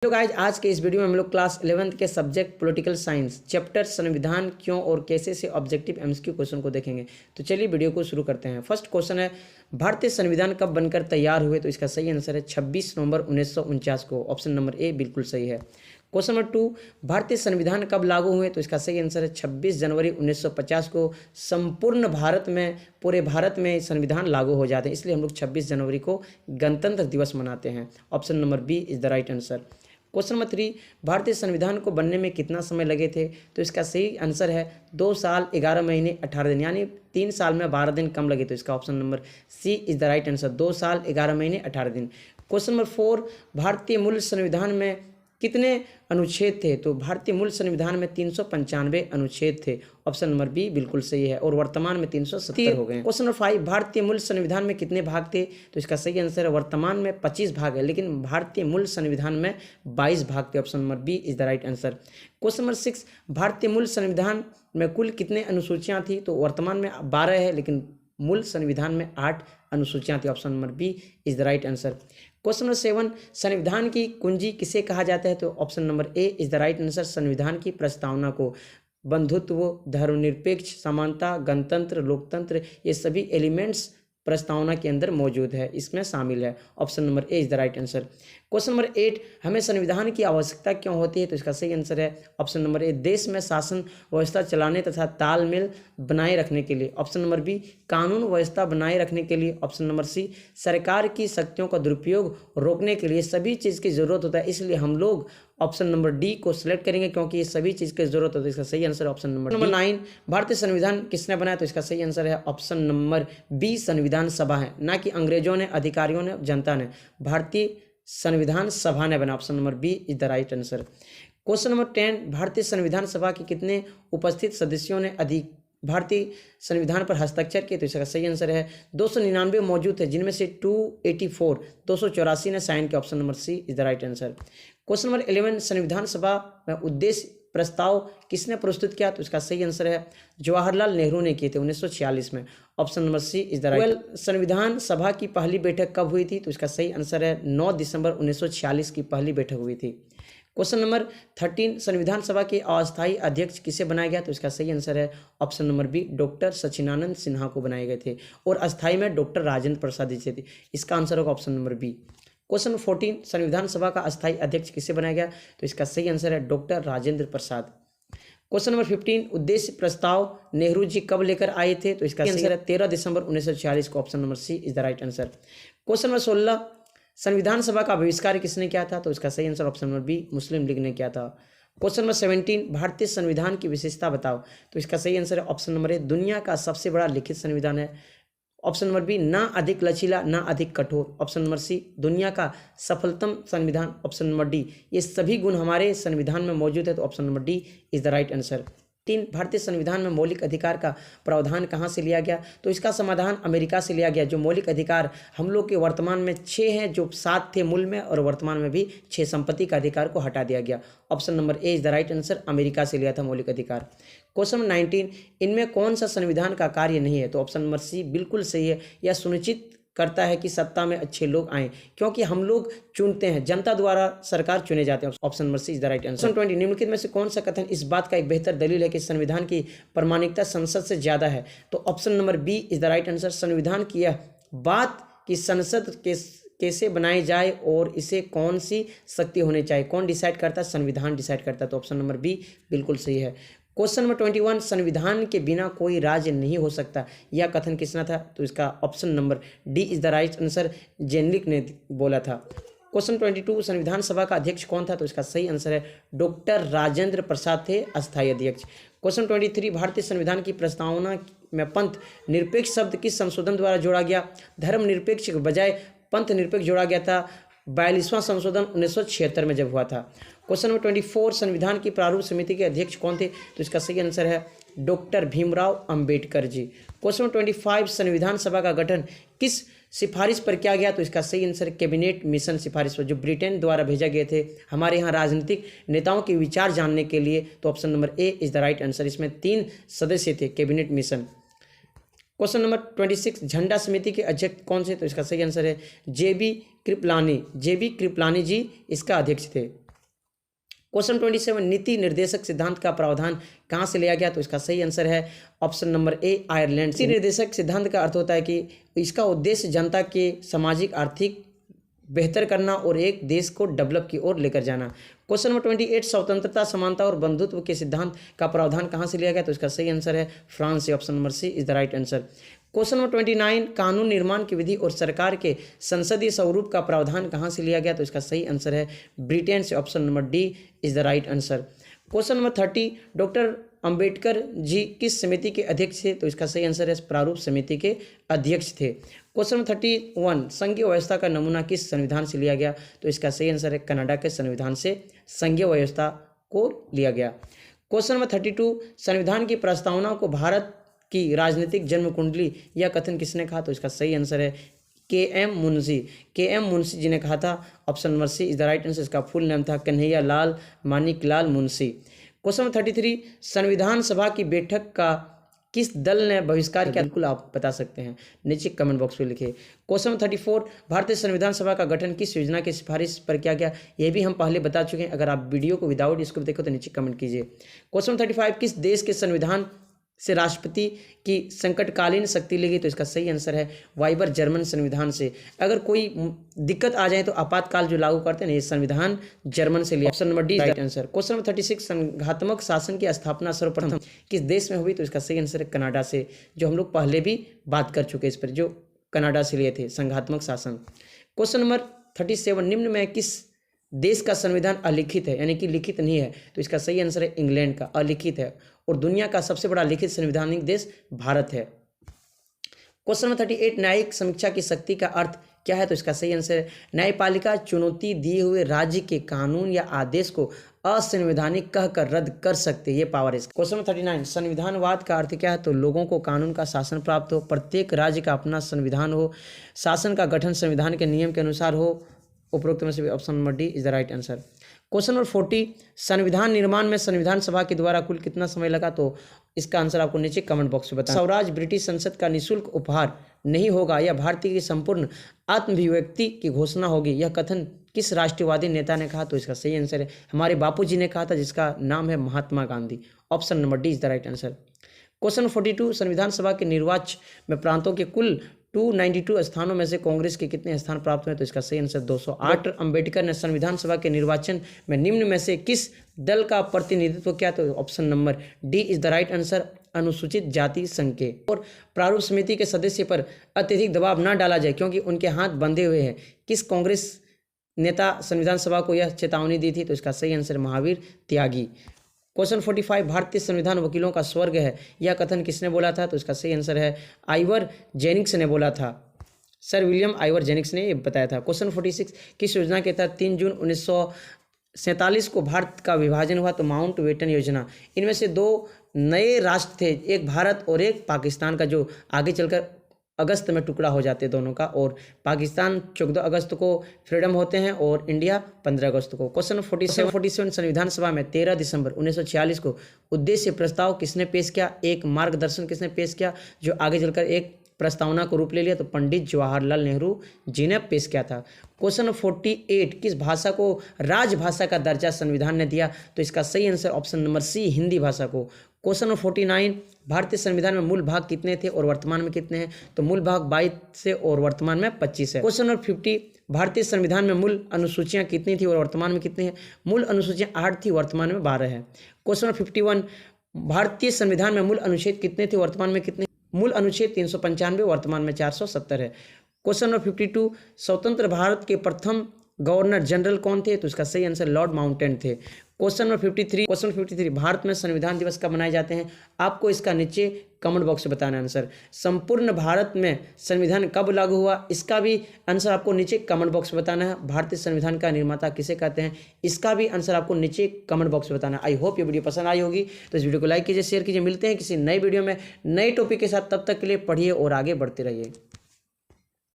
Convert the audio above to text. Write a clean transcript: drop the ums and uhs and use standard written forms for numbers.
Hello guys, आज के इस वीडियो में हम लोग क्लास 11th के सब्जेक्ट पॉलिटिकल साइंस चैप्टर संविधान क्यों और कैसे से ऑब्जेक्टिव एमसीक्यू क्वेश्चन को देखेंगे। तो चलिए वीडियो को शुरू करते हैं। फर्स्ट क्वेश्चन है, भारतीय संविधान कब बनकर तैयार हुए? तो इसका सही आंसर है 26 नवंबर 1949 को। ऑप्शन नंबर ए बिल्कुल सही है। क्वेश्चन नंबर 2, भारतीय संविधान कब लागू हुए? तो इसका सही आंसर है 26 जनवरी 1950 को। संपूर्ण भारत में, पूरे भारत में संविधान लागू हो जाते हैं, इसलिए हम लोग 26 जनवरी को गणतंत्र दिवस मनाते हैं। Option number B is the right answer. Question number 3, भारतीय संविधान को बनने में कितना समय लगे थे? तो इसका सही आंसर है 2 साल 11 महीने 18 दिन, यानी 3 साल में 12 दिन कम लगे। तो इसका option number C is the right answer, 2 साल 11 महीने 18 दिन। क्वेश्चन नंबर 4, भारतीय मूल संविधान में कितने अनुच्छेद थे? तो भारतीय मूल संविधान में 395 अनुच्छेद थे। ऑप्शन नंबर बी बिल्कुल सही है, और वर्तमान में 370 हो गए। क्वेश्चन नंबर 5, भारतीय मूल संविधान में कितने भाग थे? तो इसका सही आंसर है वर्तमान में 25 भाग है, लेकिन भारतीय मूल संविधान में 22 भाग थे। Option number B is the right answer. Question number 6, भारतीय मूल संविधान में कुल कितने अनुसूचियां थी? तो वर्तमान में 12 है, लेकिन मूल संविधान में 8 अनुसूचियां थी। Option number B is the right answer. Question number 7, संविधान की कुंजी किसे कहा जाता है? तो option number A is the right answer, संविधान की प्रस्तावना को। बंधुत्व, धर्मनिरपेक्ष, समानता, गणतंत्र, लोकतंत्र, ये सभी एलिमेंट्स प्रस्तावना के अंदर मौजूद है, इसमें शामिल है। Option number A is the right answer. Question number 8, हमें संविधान की आवश्यकता क्यों होती है? तो इसका सही आंसर है ऑप्शन नंबर ए, देश में शासन व्यवस्था चलाने तथा तालमेल बनाए रखने के लिए। ऑप्शन नंबर बी, कानून व्यवस्था बनाए रखने के लिए। ऑप्शन नंबर सी, सरकार की शक्तियों का दुरुपयोग रोकने के लिए। सभी चीज़ की जरूरत होता है, इसलिए हम लोग ऑप्शन नंबर डी को सिलेक्ट करेंगे, क्योंकि ये सभी चीज़ की जरूरत होती है। इसका सही आंसर ऑप्शन नंबर 9, भारतीय संविधान किसने बनाया? तो इसका सही आंसर है ऑप्शन नंबर बी, संविधान सभा है, ना कि अंग्रेजों ने, अधिकारियों ने, जनता ने। भारतीय संविधान सभा ने बना। Option number B is the right answer. Question number 10, भारतीय संविधान सभा के कितने उपस्थित सदस्यों ने भारतीय संविधान पर हस्ताक्षर किए? तो इसका सही आंसर है 299 मौजूद है, जिनमें से 284 ने साइन किया। Option number C is the right answer. Question number 11, संविधान सभा में उद्देश्य प्रस्ताव किसने प्रस्तुत किया? तो इसका सही आंसर है जवाहरलाल नेहरू ने किए थे 1946 में। Option number C is the right. संविधान सभा की पहली बैठक कब हुई थी? तो इसका सही आंसर है 9 दिसंबर 1946 की पहली बैठक हुई थी। क्वेश्चन नंबर 13, संविधान सभा के अस्थायी अध्यक्ष किसे बनाया गया? तो इसका सही आंसर है option number B, doctor Sachchidananda Sinha को बनाए गए थे, और अस्थायी में डॉक्टर राजेंद्र प्रसाद जी थे। इसका आंसर होगा ऑप्शन नंबर बी। क्वेश्चन 14, संविधान सभा का अस्थायी अध्यक्ष किसे बनाया गया? तो इसका सही आंसर है doctor Rajendra Prasad. Question number 15, उद्देश्य प्रस्ताव नेहरू जी कब लेकर आए थे? तो इसका आंसर है 13 दिसंबर 1946 को। Option number C is the right answer. Question number 16, संविधान सभा का बहिष्कार किसने किया था? तो इसका सही आंसर ऑप्शन नंबर बी, मुस्लिम लीग ने किया था। क्वेश्चन नंबर 17, भारतीय संविधान की विशेषता बताओ। तो इसका सही आंसर है ऑप्शन नंबर ए, दुनिया का सबसे बड़ा लिखित संविधान है। ऑप्शन नंबर बी, ना अधिक लचीला ना अधिक कठोर। ऑप्शन नंबर सी, दुनिया का सफलतम संविधान। ऑप्शन नंबर डी, ये सभी गुण हमारे संविधान में मौजूद है। तो option number D is the right answer. 3, भारतीय संविधान में मौलिक अधिकार का प्रावधान कहाँ से लिया गया? तो इसका समाधान अमेरिका से लिया गया। जो मौलिक अधिकार हम लोग के वर्तमान में 6 हैं, जो 7 थे मूल में, और वर्तमान में भी 6 संपत्ति का अधिकार को हटा दिया गया। Option number A is the right answer, America से लिया था मौलिक अधिकार। क्वेश्चन 19, इनमें कौन सा संविधान का कार्य नहीं है? तो ऑप्शन नंबर सी बिल्कुल सही है, यह सुनिश्चित करता है कि सत्ता में अच्छे लोग आएं, क्योंकि हम लोग चुनते हैं, जनता द्वारा सरकार चुने जाते हैं। Option number C is the right answer. 20, निम्नलिखित में से कौन सा कथन इस बात का एक बेहतर दलील है कि संविधान की प्रामाणिकता संसद से ज्यादा है? तो option number B is the right answer, संविधान की यह बात कि संसद कैसे बनाई जाए और इसे कौन सी शक्ति होनी चाहिए, कौन डिसाइड करता है? संविधान डिसाइड करता है। तो ऑप्शन नंबर बी बिल्कुल सही है। क्वेश्चन नंबर 21, संविधान के बिना कोई राज्य नहीं हो सकता, यह कथन किसने था? तो इसका option number D is the right answer, Jellinek ने बोला था। क्वेश्चन 22, संविधान सभा का अध्यक्ष कौन था? तो इसका सही आंसर है डॉक्टर राजेंद्र प्रसाद थे अस्थायी अध्यक्ष। क्वेश्चन 23, भारतीय संविधान की प्रस्तावना में पंथ निरपेक्ष शब्द किस संशोधन द्वारा जोड़ा गया? धर्म निरपेक्ष के बजाय पंथ निरपेक्ष जोड़ा गया था 42वां संशोधन 1976 में जब हुआ था। क्वेश्चन नंबर 24, संविधान की प्रारूप समिति के अध्यक्ष कौन थे? तो इसका सही आंसर है doctor Bhimrao Ambedkar ji. Question number 25, संविधान सभा का गठन किस सिफारिश पर किया गया? तो इसका सही आंसर कैबिनेट मिशन सिफारिश पर, जो ब्रिटेन द्वारा भेजा गए थे हमारे यहाँ राजनीतिक नेताओं के विचार जानने के लिए। तो option number A is the right answer, इसमें 3 सदस्य थे कैबिनेट मिशन। क्वेश्चन नंबर 26, झंडा समिति के अध्यक्ष कौन से? तो इसका सही आंसर है जे बी कृपलानी जी इसका अध्यक्ष थे। क्वेश्चन 27 नीति निर्देशक सिद्धांत का प्रावधान कहाँ से लिया गया? तो इसका सही आंसर है ऑप्शन नंबर ए, आयरलैंड। नीति निर्देशक सिद्धांत का अर्थ होता है कि इसका उद्देश्य जनता के सामाजिक आर्थिक बेहतर करना और एक देश को डेवलप की ओर लेकर जाना। क्वेश्चन नंबर 28 स्वतंत्रता, समानता और बंधुत्व के सिद्धांत का प्रावधान कहाँ से लिया गया? तो इसका सही आंसर है फ्रांस से, option number C is the right answer. Question number 29 कानून निर्माण की विधि और सरकार के संसदीय स्वरूप का प्रावधान कहाँ से लिया गया? तो इसका सही आंसर है ब्रिटेन से, option number D is the right answer. Question number 30 doctor Ambedkar ji किस समिति के अध्यक्ष थे? तो इसका सही आंसर है प्रारूप समिति के अध्यक्ष थे। क्वेश्चन नंबर 31 संघीय व्यवस्था का नमूना किस संविधान से लिया गया? तो इसका सही आंसर है कनाडा के संविधान से संघीय व्यवस्था को लिया गया। क्वेश्चन नंबर 32 संविधान की प्रस्तावना को भारत की राजनीतिक जन्म कुंडली यह कथन किसने कहा? तो इसका सही आंसर है के.एम. मुंशी जी ने कहा था, option number C is the right answer. इसका फुल नाम था कन्हैया लाल मानिकलाल मुंशी। क्वेश्चन नंबर 33 संविधान सभा की बैठक का किस दल ने बहिष्कार किया? बिल्कुल आप बता सकते हैं, नीचे कमेंट बॉक्स में लिखिए। क्वेश्चन नंबर 34 भारतीय संविधान सभा का गठन किस योजना की सिफारिश पर किया गया? यह भी हम पहले बता चुके हैं। अगर आप वीडियो को विदाउट इसको देखो तो नीचे कमेंट कीजिए। क्वेश्चन नंबर 35 किस देश के संविधान से राष्ट्रपति की संकटकालीन शक्ति लेगी? तो इसका सही आंसर है वाइबर जर्मन संविधान से। अगर कोई दिक्कत आ जाए तो आपातकाल जो लागू करते हैं ये संविधान जर्मन से लिया, option number D right answer. Question number 36 संघात्मक शासन की स्थापना सर्वप्रथम किस देश में हुई? तो इसका सही आंसर है कनाडा से, जो हम लोग पहले भी बात कर चुके हैं इस पर, जो कनाडा से लिए थे संघात्मक शासन। क्वेश्चन नंबर 37 निम्न में किस देश का संविधान अलिखित है, यानी कि लिखित नहीं है? तो इसका सही आंसर है इंग्लैंड का, अलिखित है। और दुनिया का सबसे बड़ा लिखित संवैधानिक देश भारत है। क्वेश्चन नंबर 38 न्यायिक समीक्षा की शक्ति का अर्थ क्या है? तो इसका सही आंसर है न्यायपालिका चुनौती दिए हुए राज्य के कानून या आदेश को असंवैधानिक कहकर रद्द कर सकते, ये पावर है। क्वेश्चन नंबर 39 संविधानवाद का अर्थ क्या है? तो लोगों को कानून का शासन प्राप्त हो, प्रत्येक राज्य का अपना संविधान हो, शासन का गठन संविधान के नियम के अनुसार हो। उपरोक्त में से भी option number D is the right answer. Question number 40 संविधान निर्माण में संविधान सभा के द्वारा कुल कितना समय लगा? तो इसका आंसर आपको नीचे कमेंट बॉक्स में बताना। स्वराज ब्रिटिश संसद का निःशुल्क उपहार नहीं होगा, यह भारतीय की संपूर्ण आत्माभिव्यक्ति की घोषणा होगी, यह कथन किस राष्ट्रवादी नेता ने कहा? तो इसका सही आंसर है हमारे बापूजी ने कहा था, जिसका नाम है Mahatma Gandhi, option number D is the right answer. Question 42 संविधान सभा के निर्वाचन में प्रांतों के कुल 292 स्थानों में से कांग्रेस के कितने स्थान प्राप्त हुए? तो इसका सही आंसर 208। अंबेडकर ने संविधान सभा के निर्वाचन में निम्न में से किस दल का प्रतिनिधित्व किया? तो option number D is the right answer, अनुसूचित जाति संघ के। और प्रारूप समिति के सदस्य पर अत्यधिक दबाव न डाला जाए क्योंकि उनके हाथ बंधे हुए हैं, किस कांग्रेस नेता संविधान सभा को यह चेतावनी दी थी? तो इसका सही आंसर महावीर त्यागी। क्वेश्चन 45 भारतीय संविधान वकीलों का स्वर्ग है, यह कथन किसने बोला था? तो इसका सही आंसर है आइवर जेनिक्स ने बोला था, सर विलियम आइवर जेनिक्स ने ये बताया था। क्वेश्चन 46 किस योजना के तहत 3 जून 1947 को भारत का विभाजन हुआ? तो माउंट बेटन योजना। इनमें से दो नए राष्ट्र थे, एक भारत और एक पाकिस्तान का, जो आगे चलकर अगस्त में टुकड़ा हो जाते दोनों का, और पाकिस्तान 14 अगस्त को फ्रीडम होते हैं और इंडिया 15 अगस्त को। क्वेश्चन 47 संविधान सभा में 13 दिसंबर 1946 को उद्देश्य प्रस्ताव किसने पेश किया? एक मार्गदर्शन किसने पेश किया जो आगे चलकर एक प्रस्तावना को रूप ले लिया? तो पंडित जवाहरलाल नेहरू जी ने पेश किया था। क्वेश्चन 48 किस भाषा को राजभाषा का दर्जा संविधान ने दिया? तो इसका सही answer option number C Hindi भाषा को। क्वेश्चन 49 भारतीय संविधान में मूल भाग कितने थे और वर्तमान में कितने हैं? तो मूल भाग 22 से और वर्तमान में 25 है। क्वेश्चन नंबर 50 भारतीय संविधान में मूल अनुसूचियां कितनी थी और वर्तमान में कितनी हैं? मूल अनुसूचियां 8 थी, वर्तमान में 12 है। क्वेश्चन नंबर 51 भारतीय संविधान में मूल अनुच्छेद कितने थे, वर्तमान में कितने? मूल अनुच्छेद 395, वर्तमान में 470 है। क्वेश्चन नंबर 52 स्वतंत्र भारत के प्रथम गवर्नर जनरल कौन थे? तो इसका सही आंसर लॉर्ड माउंटेन थे। क्वेश्चन नंबर 53 भारत में संविधान दिवस कब मनाए जाते हैं? आपको इसका नीचे कमेंट बॉक्स में बताना आंसर। संपूर्ण भारत में संविधान कब लागू हुआ? इसका भी आंसर आपको नीचे कमेंट बॉक्स में बताना है। भारतीय संविधान का निर्माता किसे कहते हैं? इसका भी आंसर आपको नीचे कमेंट बॉक्स में बताना है। आई होप ये वीडियो पसंद आई होगी, तो इस वीडियो को लाइक कीजिए, शेयर कीजिए। मिलते हैं किसी नए वीडियो में नए टॉपिक के साथ, तब तक के लिए पढ़िए और आगे बढ़ते रहिए।